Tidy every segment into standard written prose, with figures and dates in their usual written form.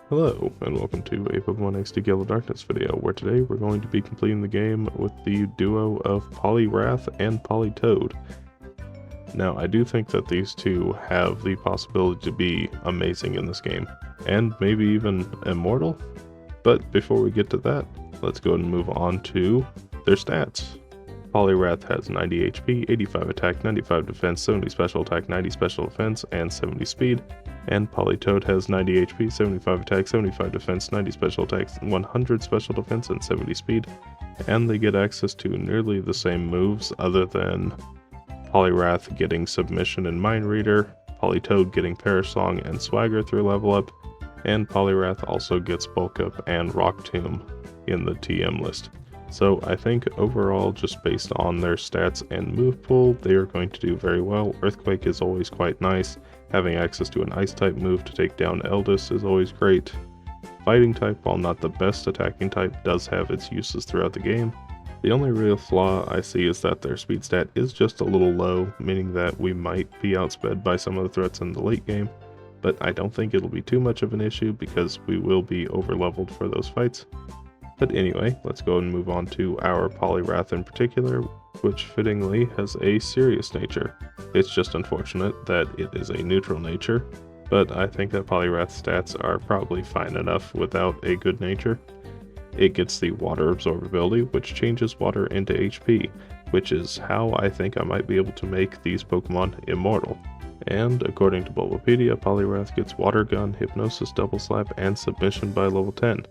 Hello, and welcome to a Pokemon XD Gale of Darkness video, where today we're going to be completing the game with the duo of Poliwrath and Politoed. Now, I do think that these two have the possibility to be amazing in this game, and maybe even immortal. But before we get to that, let's go ahead and move on to their stats. Poliwrath has 90 HP, 85 attack, 95 defense, 70 special attack, 90 special defense, and 70 speed. And Politoed has 90 HP, 75 attack, 75 defense, 90 special attacks, 100 special defense, and 70 speed. And they get access to nearly the same moves, other than Poliwrath getting Submission and Mind Reader, Politoed getting Perish Song and Swagger through level up, and Poliwrath also gets Bulk Up and Rock Tomb in the TM list. So I think overall, just based on their stats and move pool, they are going to do very well. Earthquake is always quite nice. Having access to an ice type move to take down Eldest is always great. Fighting type, while not the best attacking type, does have its uses throughout the game. The only real flaw I see is that their speed stat is just a little low, meaning that we might be outsped by some of the threats in the late game. But I don't think it'll be too much of an issue because we will be overleveled for those fights. But anyway, let's go and move on to our Poliwrath in particular, which fittingly has a serious nature. It's just unfortunate that it is a neutral nature, but I think that Poliwrath's stats are probably fine enough without a good nature. It gets the water absorbability, which changes water into HP, which is how I think I might be able to make these Pokemon immortal. And according to Bulbapedia, Poliwrath gets Water Gun, Hypnosis, Double Slap, and Submission by level 10.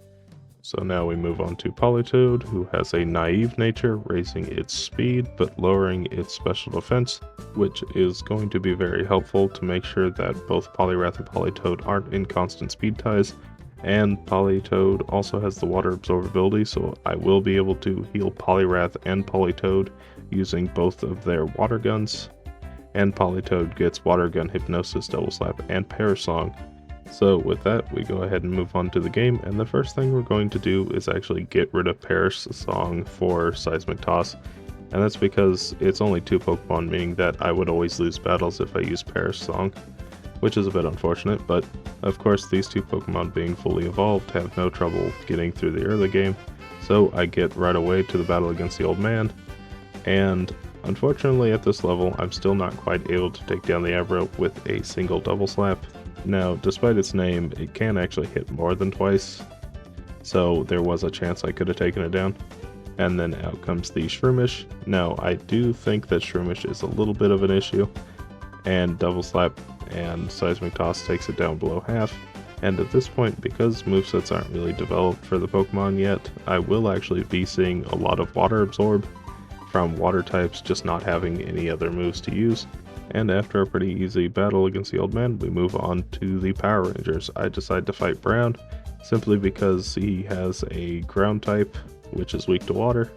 So now we move on to Politoed, who has a naive nature, raising its speed but lowering its special defense, which is going to be very helpful to make sure that both Poliwrath and Politoed aren't in constant speed ties. And Politoed also has the water absorbability, so I will be able to heal Poliwrath and Politoed using both of their water guns. And Politoed gets Water Gun, Hypnosis, Double Slap, and Perish Song. So with that, we go ahead and move on to the game, and the first thing we're going to do is actually get rid of Perish Song for Seismic Toss, and that's because it's only 2 Pokemon, meaning that I would always lose battles if I used Perish Song, which is a bit unfortunate, but of course these 2 Pokemon being fully evolved have no trouble getting through the early game, so I get right away to the battle against the old man, and unfortunately at this level I'm still not quite able to take down the Abra with a single Double Slap. Now, despite its name, it can actually hit more than twice, so there was a chance I could have taken it down. And then out comes the Shroomish. Now, I do think that Shroomish is a little bit of an issue, and Double Slap and Seismic Toss takes it down below half. And at this point, because movesets aren't really developed for the Pokemon yet, I will actually be seeing a lot of Water Absorb from water types just not having any other moves to use. And after a pretty easy battle against the old man, we move on to the Power Rangers. I decide to fight Brown, simply because he has a ground type, which is weak to water,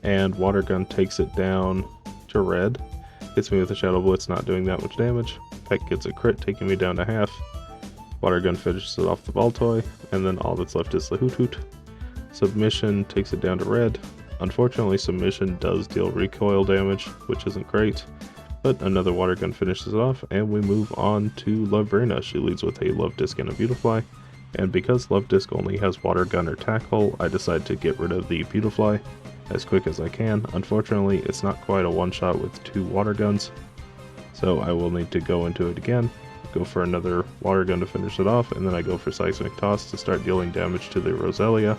and Water Gun takes it down to red. Hits me with a Shadow Blitz, not doing that much damage. Peck gets a crit, taking me down to half. Water Gun finishes it off the Baltoy, and then all that's left is the Hoot Hoot. Submission takes it down to red. Unfortunately, Submission does deal recoil damage, which isn't great. But another Water Gun finishes it off, and we move on to Lovrena. She leads with a Love Disc and a Beautifly, and because Love Disc only has Water Gun or Tackle, I decide to get rid of the Beautifly as quick as I can. Unfortunately, it's not quite a one-shot with 2 Water Guns, so I will need to go into it again, go for another Water Gun to finish it off, and then I go for Seismic Toss to start dealing damage to the Roselia,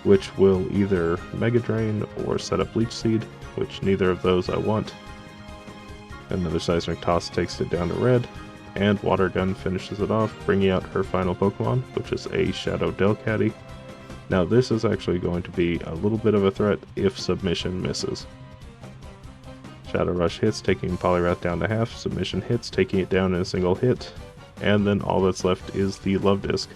which will either Mega Drain or set up Leech Seed, which neither of those I want. Another Seismic Toss takes it down to red, and Water Gun finishes it off, bringing out her final Pokemon, which is a Shadow Delcatty. Now this is actually going to be a little bit of a threat if Submission misses. Shadow Rush hits, taking Poliwrath down to half, Submission hits, taking it down in a single hit, and then all that's left is the Love Disc,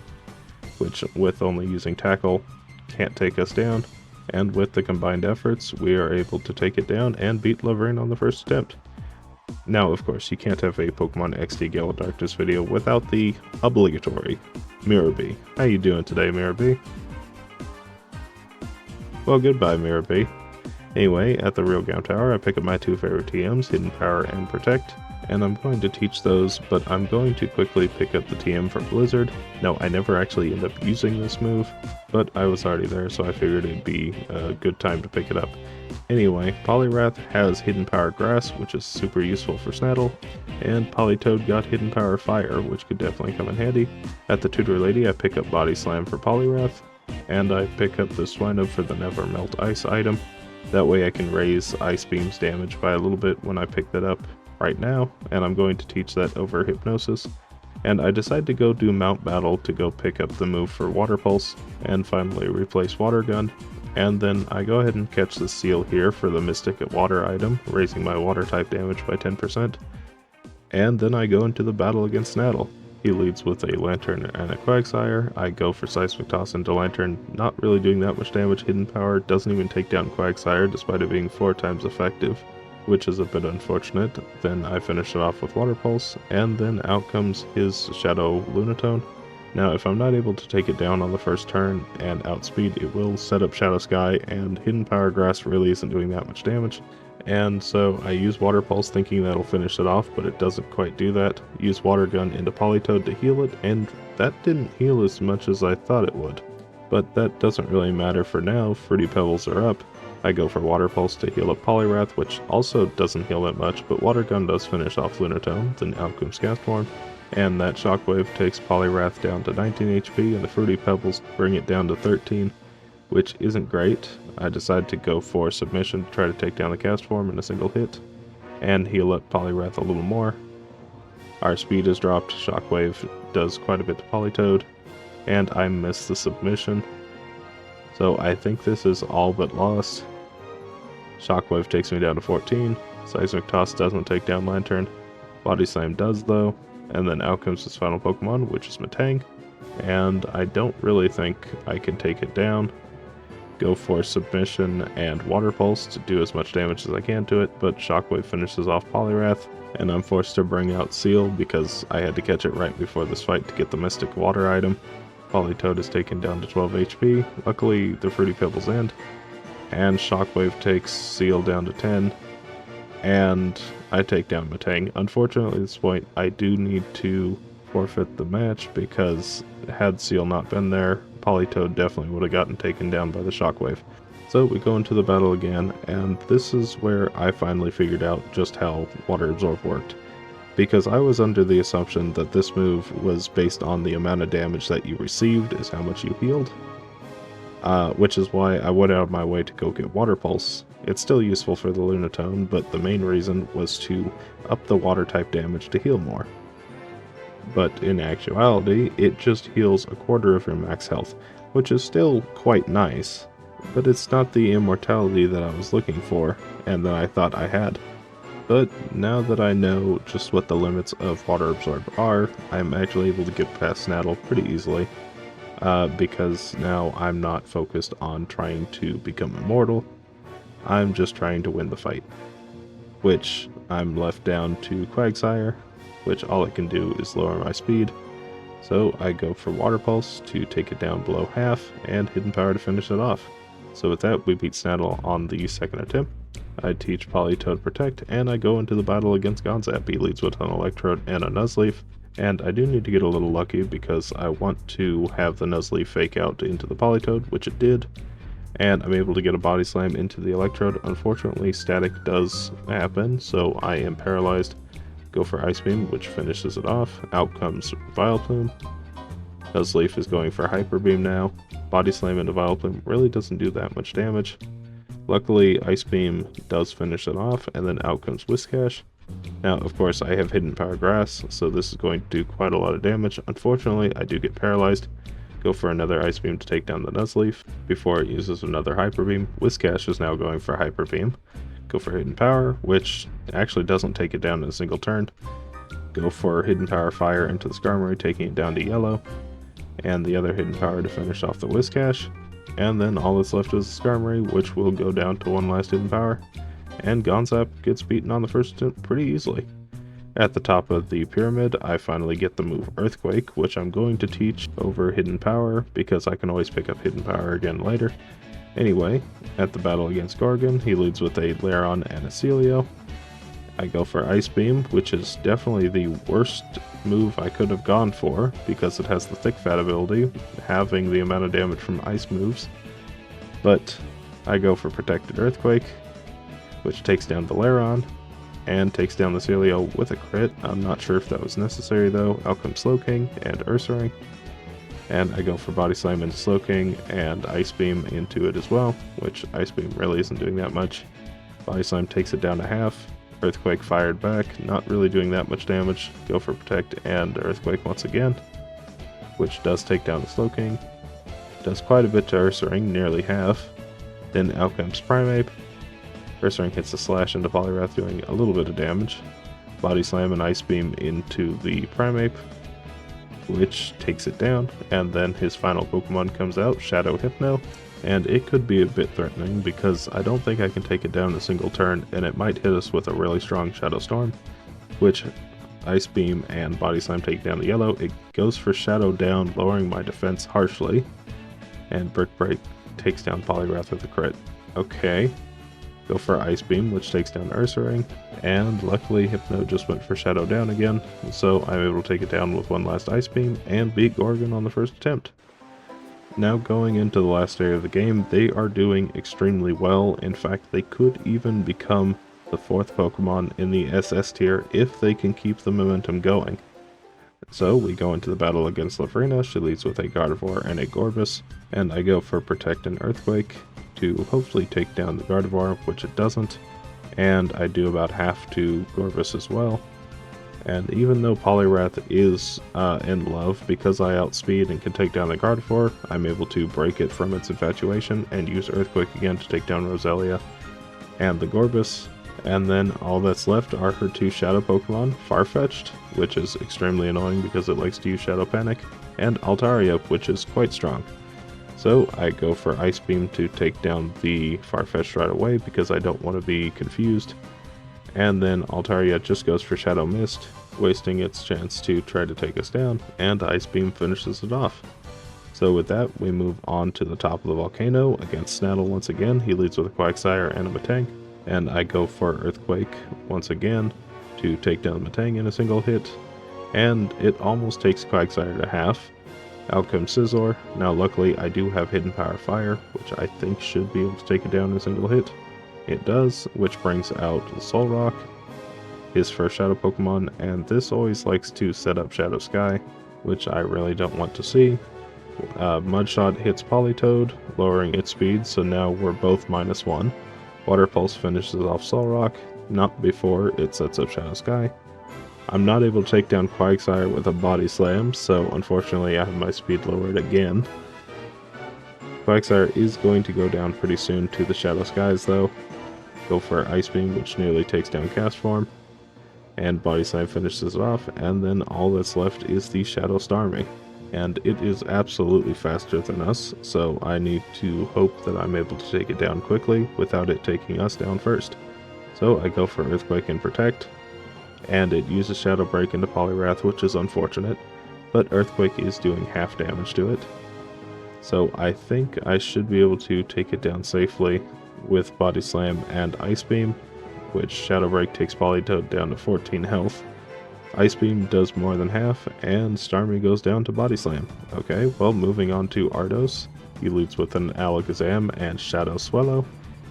which with only using Tackle can't take us down, and with the combined efforts we are able to take it down and beat Lovrena on the first attempt. Now, of course, you can't have a Pokemon XD Gale of Darkness video without the obligatory Mirror B. How you doing today, Mirror B? Well, goodbye, Mirror B. Anyway, at the Real Game Tower, I pick up my 2 favorite TMs, Hidden Power and Protect, and I'm going to teach those, but I'm going to quickly pick up the TM for Blizzard. Now, I never actually end up using this move, but I was already there, so I figured it'd be a good time to pick it up. Anyway, Poliwrath has Hidden Power Grass, which is super useful for Snaddle, and Politoed got Hidden Power Fire, which could definitely come in handy. At the Tutor Lady, I pick up Body Slam for Poliwrath, and I pick up the Swinub for the Never Melt Ice item. That way I can raise Ice Beam's damage by a little bit when I pick that up right now, and I'm going to teach that over Hypnosis. And I decide to go do Mount Battle to go pick up the move for Water Pulse, and finally replace Water Gun. And then I go ahead and catch the Seal here for the Mystic at Water item, raising my Water type damage by 10%. And then I go into the battle against Snaddle. He leads with a Lantern and a Quagsire. I go for Seismic Toss into Lantern, not really doing that much damage. Hidden Power doesn't even take down Quagsire despite it being 4 times effective, which is a bit unfortunate. Then I finish it off with Water Pulse, and then out comes his Shadow Lunatone. Now, if I'm not able to take it down on the first turn and outspeed, it will set up Shadow Sky, and Hidden Power Grass really isn't doing that much damage. And so I use Water Pulse thinking that'll finish it off, but it doesn't quite do that. Use Water Gun into Politoed to heal it, and that didn't heal as much as I thought it would. But that doesn't really matter for now. Fruity Pebbles are up. I go for Water Pulse to heal up Poliwrath, which also doesn't heal that much, but Water Gun does finish off Lunatone, then out comes Castform. And that Shockwave takes Poliwrath down to 19 HP, and the Fruity Pebbles bring it down to 13, which isn't great. I decide to go for Submission to try to take down the Castform in a single hit, and heal up Poliwrath a little more. Our speed is dropped, Shockwave does quite a bit to Politoed, and I miss the Submission. So I think this is all but lost. Shockwave takes me down to 14, Seismic Toss doesn't take down Lantern, Body Slam does though. And then out comes his final Pokemon, which is Metang, and I don't really think I can take it down. Go for Submission and Water Pulse to do as much damage as I can to it, but Shockwave finishes off Poliwrath, and I'm forced to bring out Seal because I had to catch it right before this fight to get the Mystic Water item. Politoed is taken down to 12 HP, luckily the Fruity Pebbles end, and Shockwave takes Seal down to 10, and I take down Metang. Unfortunately at this point I do need to forfeit the match because had Seal not been there, Politoed definitely would have gotten taken down by the Shockwave. So we go into the battle again, and this is where I finally figured out just how Water Absorb worked. Because I was under the assumption that this move was based on the amount of damage that you received is how much you healed. Which is why I went out of my way to go get Water Pulse. It's still useful for the Lunatone, but the main reason was to up the water type damage to heal more. But in actuality, it just heals a quarter of your max health, which is still quite nice, but it's not the immortality that I was looking for, and that I thought I had. But now that I know just what the limits of Water Absorb are, I'm actually able to get past Snaddle pretty easily. Because now I'm not focused on trying to become immortal, I'm just trying to win the fight. Which I'm left down to Quagsire, which all it can do is lower my speed. So I go for Water Pulse to take it down below half, and Hidden Power to finish it off. So with that, we beat Snaddle on the second attempt. I teach Politoed Protect, and I go into the battle against Gonzap. He leads with an Electrode and a Nuzleaf. And I do need to get a little lucky because I want to have the Nuzleaf fake out into the Politoed, which it did. And I'm able to get a Body Slam into the Electrode. Unfortunately, Static does happen, so I am paralyzed. Go for Ice Beam, which finishes it off. Out comes Vileplume. Nuzleaf is going for Hyper Beam now. Body Slam into Vileplume really doesn't do that much damage. Luckily, Ice Beam does finish it off, and then out comes Whiscash. Now, of course, I have Hidden Power Grass, so this is going to do quite a lot of damage. Unfortunately, I do get paralyzed. Go for another Ice Beam to take down the Nuzleaf before it uses another Hyper Beam. Whiscash is now going for Hyper Beam. Go for Hidden Power, which actually doesn't take it down in a single turn. Go for Hidden Power Fire into the Skarmory, taking it down to yellow. And the other Hidden Power to finish off the Whiscash. And then all that's left is the Skarmory, which will go down to one last Hidden Power. And Gonzap gets beaten on the first attempt pretty easily. At the top of the pyramid, I finally get the move Earthquake, which I'm going to teach over Hidden Power, because I can always pick up Hidden Power again later. Anyway, at the battle against Gorgon, he leads with a Lairon and a Celio. I go for Ice Beam, which is definitely the worst move I could have gone for, because it has the Thick Fat ability, having the amount of damage from ice moves. But I go for Protected Earthquake, which takes down Valeron, and takes down the Celio with a crit. I'm not sure if that was necessary though. Out comes Slowking and Ursaring. And I go for Body Slam into Slowking and Ice Beam into it as well, which Ice Beam really isn't doing that much. Body Slam takes it down to half. Earthquake fired back, not really doing that much damage. Go for Protect and Earthquake once again, which does take down the Slowking. Does quite a bit to Ursaring, nearly half. Then out comes Primeape. Ursaring hits a slash into Poliwrath, doing a little bit of damage. Body Slam and Ice Beam into the Primeape, which takes it down, and then his final Pokemon comes out, Shadow Hypno, and it could be a bit threatening because I don't think I can take it down in a single turn, and it might hit us with a really strong Shadow Storm, which Ice Beam and Body Slam take down the yellow. It goes for Shadow Down, lowering my defense harshly, and Brick Break takes down Poliwrath with a crit. Okay. Go for Ice Beam, which takes down Ursaring, and luckily Hypno just went for Shadow Down again, so I'm able to take it down with one last Ice Beam and beat Gorgon on the first attempt. Now going into the last area of the game, they are doing extremely well. In fact, they could even become the 4th Pokemon in the SS tier if they can keep the momentum going. So we go into the battle against Lavrina. She leads with a Gardevoir and a Gorbis, and I go for Protect and Earthquake to hopefully take down the Gardevoir, which it doesn't, and I do about half to Gorbis as well. And even though Poliwrath is in love because I outspeed and can take down the Gardevoir, I'm able to break it from its infatuation and use Earthquake again to take down Roselia and the Gorbis. And then all that's left are her 2 Shadow Pokemon, Farfetch'd, which is extremely annoying because it likes to use Shadow Panic, and Altaria, which is quite strong. So I go for Ice Beam to take down the Farfetch'd right away because I don't want to be confused. And then Altaria just goes for Shadow Mist, wasting its chance to try to take us down, and Ice Beam finishes it off. So with that, we move on to the top of the volcano against Snaddle once again. He leads with a Quagsire and a Metang, and I go for Earthquake once again to take down the Metang in a single hit, and it almost takes Quagsire to half. Out comes Scizor. Now luckily I do have Hidden Power Fire, which I think should be able to take it down in a single hit. It does, which brings out the Solrock, his first Shadow Pokemon, and this always likes to set up Shadow Sky, which I really don't want to see. Mudshot hits Politoed, lowering its speed, so now we're both -1. Water Pulse finishes off Solrock, not before it sets up Shadow Sky. I'm not able to take down Quagsire with a Body Slam, so unfortunately I have my speed lowered again. Quagsire is going to go down pretty soon to the Shadow Skies though. Go for Ice Beam, which nearly takes down Castform, and Body Slam finishes it off, and then all that's left is the Shadow Starmie. And it is absolutely faster than us, so I need to hope that I'm able to take it down quickly without it taking us down first. So I go for Earthquake and Protect, and it uses Shadow Break into Poliwrath, which is unfortunate, but Earthquake is doing half damage to it. So I think I should be able to take it down safely with Body Slam and Ice Beam, which Shadow Break takes Politoed down to 14 health. Ice Beam does more than half, and Starmie goes down to Body Slam. Okay, well, moving on to Ardos. He leads with an Alakazam and Shadow Swallow,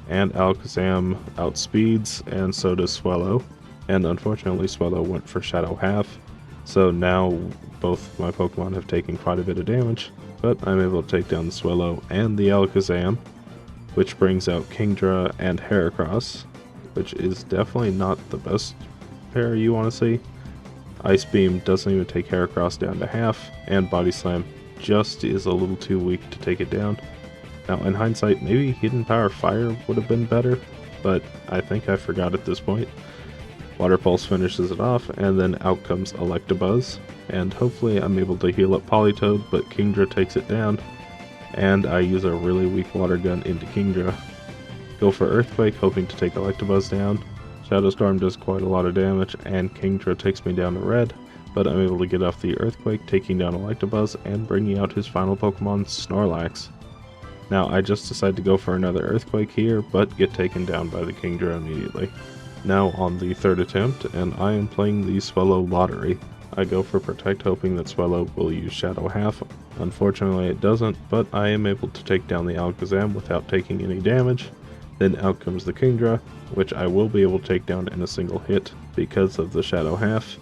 and Alakazam outspeeds, and so does Swallow. And unfortunately Swallow went for Shadow Half, so now both my Pokemon have taken quite a bit of damage, but I'm able to take down the Swallow and the Alakazam, which brings out Kingdra and Heracross, which is definitely not the best pair you want to see. Ice Beam doesn't even take Heracross down to half, and Body Slam just is a little too weak to take it down. Now in hindsight, maybe Hidden Power Fire would have been better, but I think I forgot at this point. Water Pulse finishes it off, and then out comes Electabuzz, and hopefully I'm able to heal up Politoed, but Kingdra takes it down, and I use a really weak Water Gun into Kingdra. Go for Earthquake, hoping to take Electabuzz down. Shadow Storm does quite a lot of damage, and Kingdra takes me down to red, but I'm able to get off the Earthquake, taking down Electabuzz, and bringing out his final Pokemon, Snorlax. Now I just decide to go for another Earthquake here, but get taken down by the Kingdra immediately. Now on the third attempt, and I am playing the Swallow Lottery. I go for Protect, hoping that Swallow will use Shadow half. Unfortunately it doesn't, but I am able to take down the Alakazam without taking any damage. Then out comes the Kingdra, which I will be able to take down in a single hit because of the Shadow half.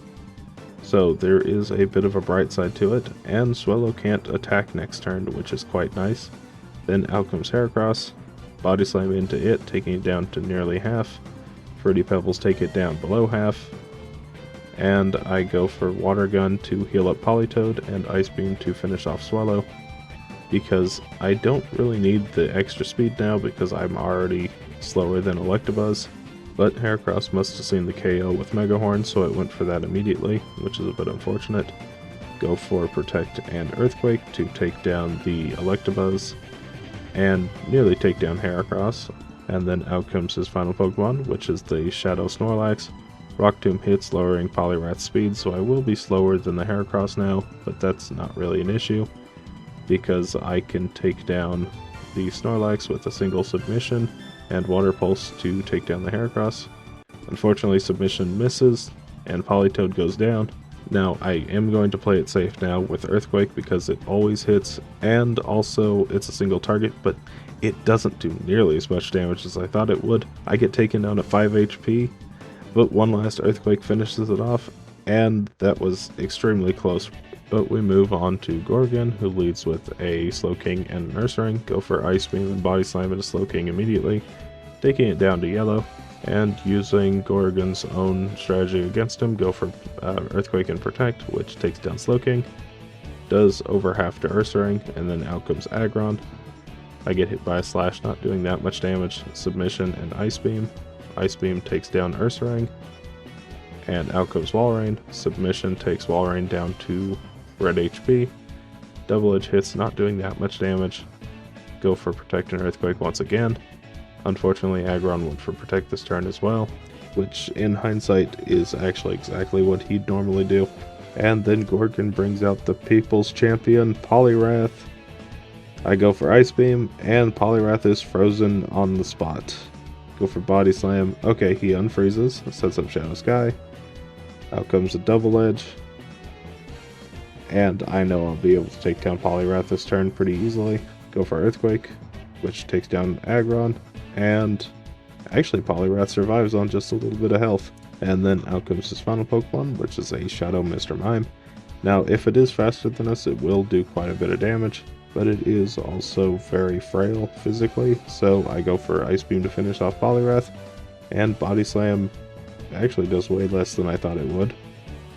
So there is a bit of a bright side to it, and Swallow can't attack next turn, which is quite nice. Then out comes Heracross, Body Slam into it, taking it down to nearly half. Fruity Pebbles take it down below half. And I go for Water Gun to heal up Politoed and Ice Beam to finish off Swallow, because I don't really need the extra speed now because I'm already slower than Electabuzz. But Heracross must have seen the KO with Mega Horn, so it went for that immediately, which is a bit unfortunate. Go for Protect and Earthquake to take down the Electabuzz, and nearly take down Heracross. And then out comes his final Pokemon, which is the Shadow Snorlax. Rock Tomb hits, lowering Poliwrath's speed, so I will be slower than the Heracross now, but that's not really an issue, because I can take down the Snorlax with a single submission, and Water Pulse to take down the Heracross. Unfortunately, submission misses, and Politoed goes down. Now, I am going to play it safe now with Earthquake because it always hits, and also it's a single target, but it doesn't do nearly as much damage as I thought it would. I get taken down at 5 HP, but one last Earthquake finishes it off, and that was extremely close. But we move on to Gorgon, who leads with a Slowking and Nurturing. Go for Ice Beam and Body Slam into Slowking immediately, taking it down to yellow, and using Gorgon's own strategy against him, go for Earthquake and Protect, which takes down Slowking, does over half to Ursaring, and then out comes Aggron. I get hit by a Slash, not doing that much damage, Submission and Ice Beam. Ice Beam takes down Ursaring, and out comes Walrein. Submission takes Walrein down to red HP. Double Edge hits, not doing that much damage. Go for Protect and Earthquake once again. Unfortunately, Aggron went for Protect this turn as well, which in hindsight is actually exactly what he'd normally do. And then Gorgon brings out the people's champion, Poliwrath. I go for Ice Beam, and Poliwrath is frozen on the spot. Go for Body Slam. Okay, he unfreezes, sets up Shadow Sky. Out comes a Double Edge. And I know I'll be able to take down Poliwrath this turn pretty easily. Go for Earthquake, which takes down Aggron, and actually Poliwrath survives on just a little bit of health. And then out comes his final Pokemon, which is a Shadow Mr. Mime. Now, if it is faster than us, it will do quite a bit of damage, but it is also very frail physically, so I go for Ice Beam to finish off Poliwrath, and Body Slam actually does way less than I thought it would,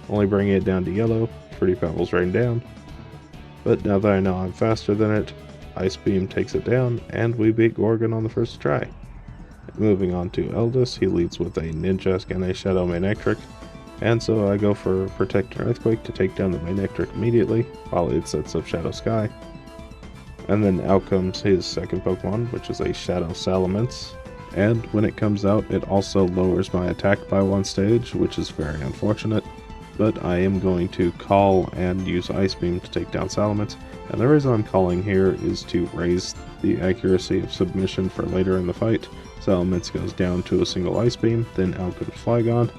only bringing it down to yellow. Fruity Pebbles rain down, but now that I know I'm faster than it, Ice Beam takes it down, and we beat Gorgon on the first try. Moving on to Eldest, he leads with a Ninjask and a Shadow Manectric, and so I go for Protect and Earthquake to take down the Manectric immediately, while it sets up Shadow Sky. And then out comes his second Pokemon, which is a Shadow Salamence, and when it comes out, it also lowers my attack by 1 stage, which is very unfortunate. But I am going to call and use Ice Beam to take down Salamence, and the reason I'm calling here is to raise the accuracy of submission for later in the fight. Salamence goes down to a single Ice Beam, then out comes Flygon,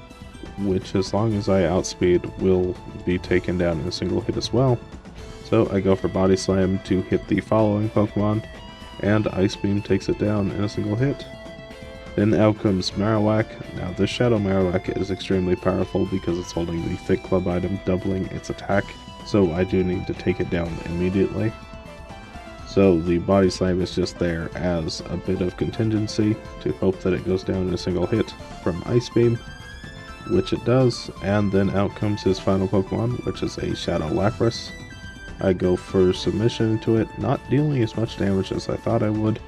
which as long as I outspeed will be taken down in a single hit as well. So I go for Body Slam to hit the following Pokemon, and Ice Beam takes it down in a single hit. Then out comes Marowak. Now this Shadow Marowak is extremely powerful because it's holding the Thick Club item, doubling its attack, so I do need to take it down immediately. So the Body Slam is just there as a bit of contingency to hope that it goes down in a single hit from Ice Beam, which it does, and then out comes his final Pokemon, which is a Shadow Lapras. I go for Submission into it, not dealing as much damage as I thought I would.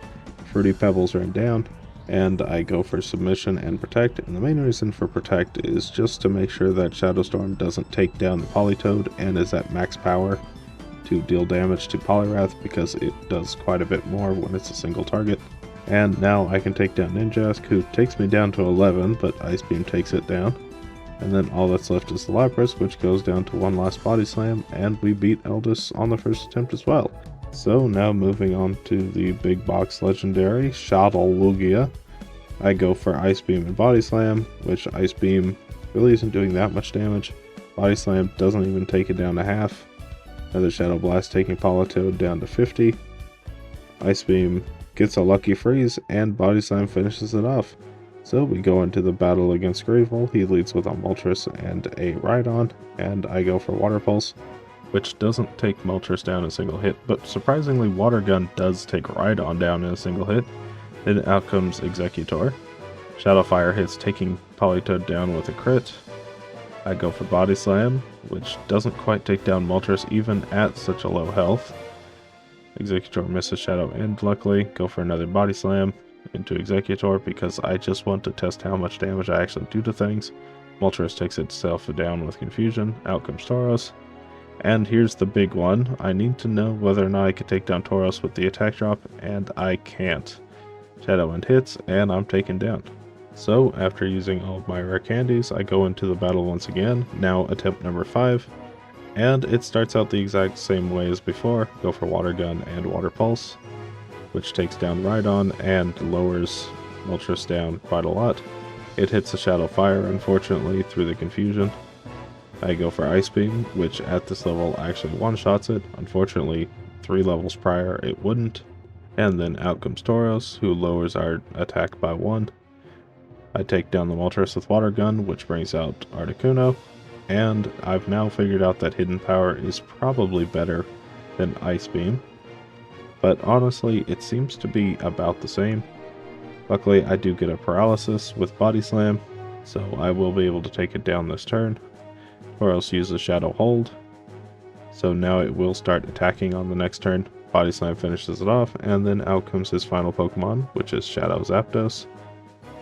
Fruity Pebbles rain down, and I go for Submission and Protect, and the main reason for Protect is just to make sure that Shadow Storm doesn't take down the Politoed and is at max power to deal damage to Poliwrath, because it does quite a bit more when it's a single target. And now I can take down Ninjask, who takes me down to 11, but Ice Beam takes it down. And then all that's left is the Lapras, which goes down to one last Body Slam, and we beat Eldest on the first attempt as well. So now moving on to the big box legendary, Shadowlugia. I go for Ice Beam and Body Slam, which Ice Beam really isn't doing that much damage. Body Slam doesn't even take it down to half. Another Shadow Blast taking Politoed down to 50. Ice Beam gets a lucky freeze, and Body Slam finishes it off. So we go into the battle against Gravel. He leads with a Moltres and a Rhydon, and I go for Water Pulse, which doesn't take Moltres down in a single hit, but surprisingly Water Gun does take Rhydon down in a single hit. Then out comes Executor. Shadow Fire hits, taking Politoed down with a crit. I go for Body Slam, which doesn't quite take down Moltres even at such a low health. Executor misses Shadow End, luckily. Go for another Body Slam into Executor because I just want to test how much damage I actually do to things. Moltres takes itself down with Confusion. Out comes Tauros. And here's the big one. I need to know whether or not I can take down Tauros with the attack drop, and I can't. Shadow End hits, and I'm taken down. So, after using all of my rare candies, I go into the battle once again, now attempt number 5, and it starts out the exact same way as before. Go for Water Gun and Water Pulse, which takes down Rhydon and lowers Moltres down quite a lot. It hits the Shadow Fire, unfortunately, through the Confusion. I go for Ice Beam, which at this level actually one-shots it. Unfortunately, 3 levels prior it wouldn't. And then out comes Tauros, who lowers our attack by 1. I take down the Moltres with Water Gun, which brings out Articuno, and I've now figured out that Hidden Power is probably better than Ice Beam, but honestly it seems to be about the same. Luckily I do get a Paralysis with Body Slam, so I will be able to take it down this turn. Tauros uses Shadow Hold, so now it will start attacking on the next turn. Body Slam finishes it off, and then out comes his final Pokemon, which is Shadow Zapdos.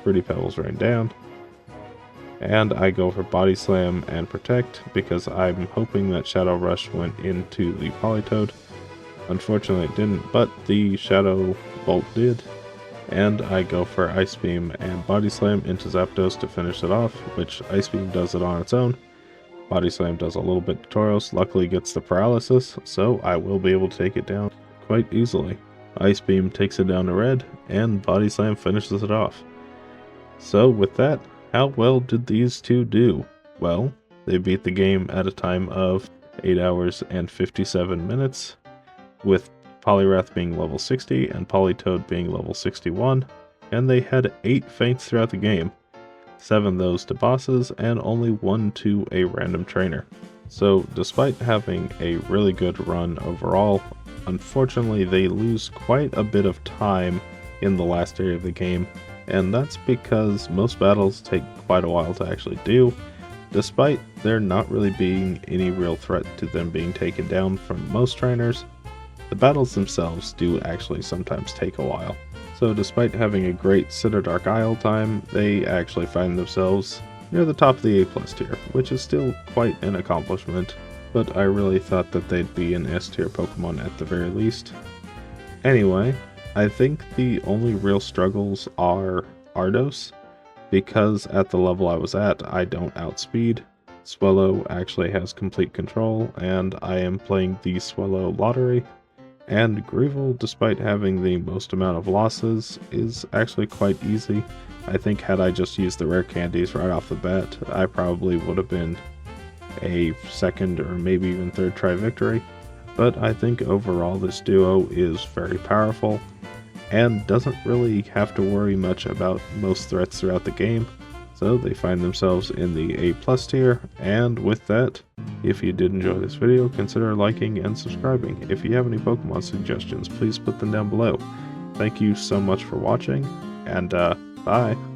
Fruity Pebbles rain down, and I go for Body Slam and Protect because I'm hoping that Shadow Rush went into the Politoed. Unfortunately it didn't, but the Shadow Bolt did, and I go for Ice Beam and Body Slam into Zapdos to finish it off, which Ice Beam does it on its own. Body Slam does a little bit to Tauros, luckily gets the Paralysis, so I will be able to take it down quite easily. Ice Beam takes it down to red, and Body Slam finishes it off. So with that, how well did these two do? Well, they beat the game at a time of 8 hours and 57 minutes, with Poliwrath being level 60 and Politoed being level 61, and they had 8 faints throughout the game, 7 of those to bosses and only 1 to a random trainer. So despite having a really good run overall, unfortunately they lose quite a bit of time in the last area of the game, and that's because most battles take quite a while to actually do, despite there not really being any real threat to them being taken down from most trainers. The battles themselves do actually sometimes take a while. So despite having a great Citydark Isle time, they actually find themselves near the top of the A+ tier, which is still quite an accomplishment, but I really thought that they'd be an S tier Pokemon at the very least. Anyway, I think the only real struggles are Ardos, because at the level I was at, I don't outspeed. Swellow actually has complete control, and I am playing the Swellow Lottery. And Gravel, despite having the most amount of losses, is actually quite easy. I think had I just used the rare candies right off the bat, I probably would have been a second or maybe even third try victory. But I think overall this duo is very powerful, and doesn't really have to worry much about most threats throughout the game, so they find themselves in the A+ tier. And with that, if you did enjoy this video, consider liking and subscribing. If you have any Pokemon suggestions, please put them down below. Thank you so much for watching, and bye!